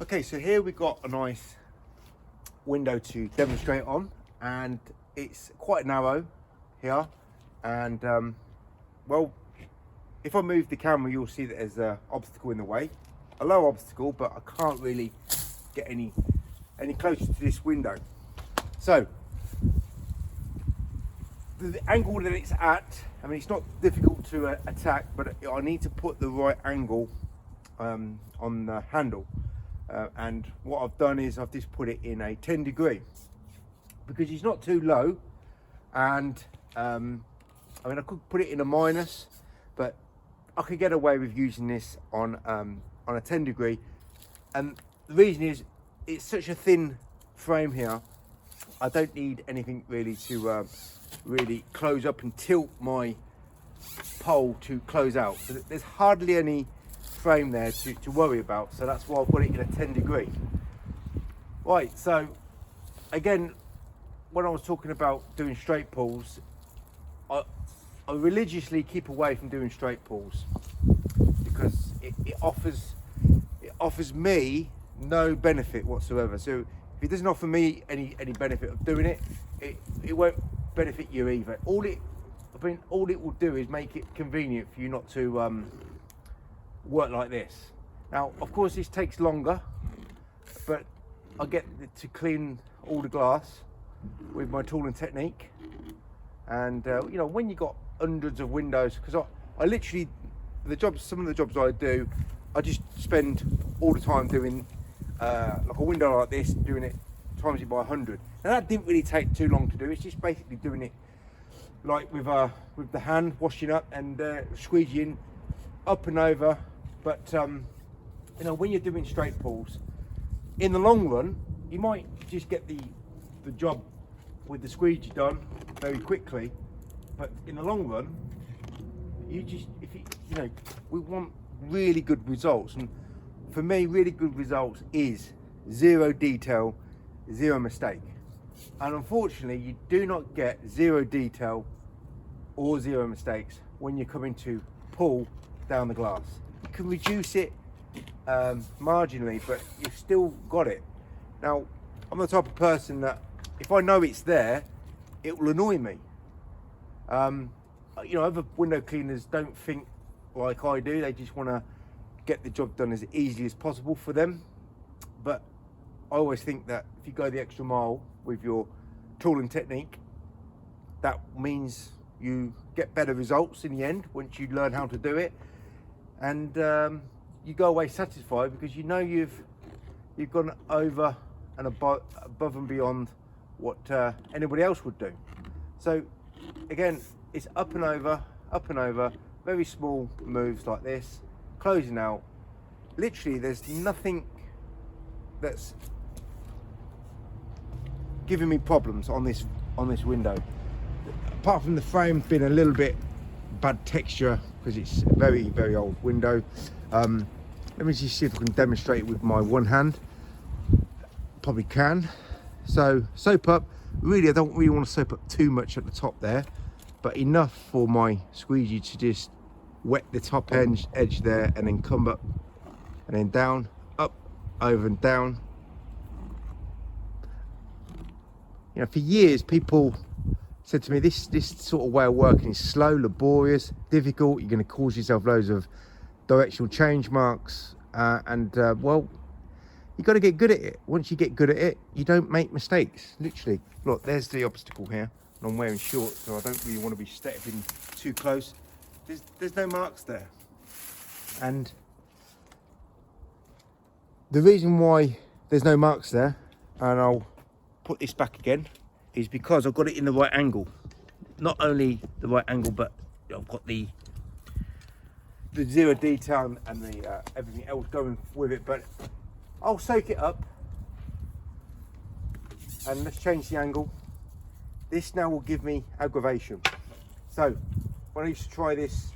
Okay, so here we've got a nice window to demonstrate on, and it's quite narrow here, and well, if I move the camera you'll see that there's an obstacle in the way, a low obstacle, but I can't really get any closer to this window. So the angle that it's at, I mean, it's not difficult to attack, but I need to put the right angle on the handle. And what I've done is I've just put it in a 10 degree because it's not too low, and I mean, I could put it in a minus, but I could get away with using this on a 10 degree. And the reason is it's such a thin frame here, I don't need anything really to really close up and tilt my pole to close out. So there's hardly any frame there to worry about, so that's why I've got it in a 10 degree. Right, so again, when I was talking about doing straight pulls, I religiously keep away from doing straight pulls because it offers me no benefit whatsoever. So if it doesn't offer me any benefit of doing it, it won't benefit you either. All it will do is make it convenient for you not to work like this. Now, of course, this takes longer, but I get to clean all the glass with my tooling technique. And you know, when you got hundreds of windows, because I literally, some of the jobs I do, I just spend all the time doing like a window like this, doing it, times it by 100. Now that didn't really take too long to do. It's just basically doing it like with the hand, washing up and squeegeeing up and over. But you know, when you're doing straight pulls, in the long run, you might just get the job with the squeegee done very quickly. But in the long run, you know, we want really good results. And for me, really good results is zero detail, zero mistake. And unfortunately, you do not get zero detail or zero mistakes when you're coming to pull down the glass. You can reduce it marginally, but you've still got it. Now, I'm the type of person that if I know it's there, it will annoy me. You know, other window cleaners don't think like I do. They just want to get the job done as easily as possible for them. But I always think that if you go the extra mile with your tooling technique, that means you get better results in the end once you learn how to do it. And you go away satisfied because you know you've gone over and above and beyond what anybody else would do. So again, it's up and over, very small moves like this, closing out. Literally, there's nothing that's giving me problems on this window, apart from the frame being a little bit bad texture because it's a very old window. Let me just see if I can demonstrate it with my one hand. Probably can. So soap up. Really, I don't really want to soap up too much at the top there, but enough for my squeegee to just wet the top edge there, and then come up and then down, up, over and down. You know, for years people said to me, this sort of way of working is slow, laborious, difficult. You're going to cause yourself loads of directional change marks, well, you got to get good at it. Once you get good at it, you don't make mistakes. Literally, look, there's the obstacle here, and I'm wearing shorts, so I don't really want to be stepping too close. There's no marks there, and the reason why there's no marks there, and I'll put this back again, is because I've got it in the right angle. Not only the right angle, but I've got the zero detail and the everything else going with it. But I'll soak it up, and let's change the angle. This now will give me aggravation. So when I used to try this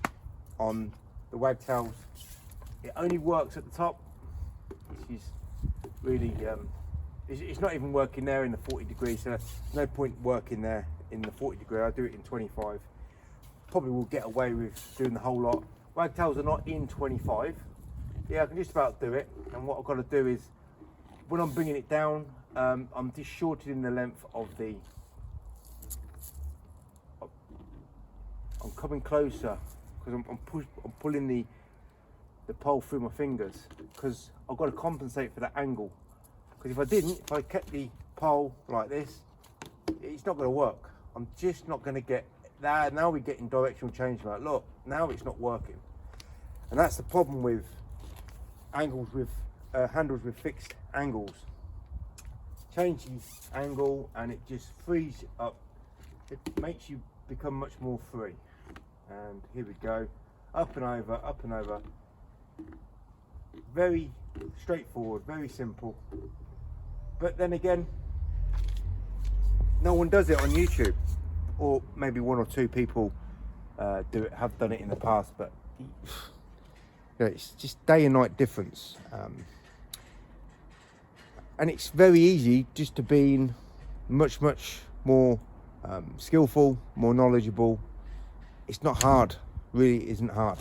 on the wagtails, it only works at the top, which is really it's not even working there in the 40 degrees, so there's no point working there in the 40 degree. I do it in 25. Probably will get away with doing the whole lot. Wagtails are not in 25. Yeah, I can just about do it, and what I've got to do is when I'm bringing it down, I'm just shortening the length of the, I'm coming closer because I'm pulling the pole through my fingers, because I've got to compensate for that angle. Because if I didn't, if I kept the pole like this, it's not going to work. I'm just not going to get that. Now we're getting directional change. Like, look, now it's not working. And that's the problem with angles with handles with fixed angles. Change the angle and it just frees up. It makes you become much more free. And here we go, up and over, up and over. Very straightforward, very simple. But then again, no one does it on YouTube, or maybe one or two people have done it in the past, but you know, it's just day and night difference. And it's very easy just to be much more skillful, more knowledgeable. It's not hard, really isn't hard.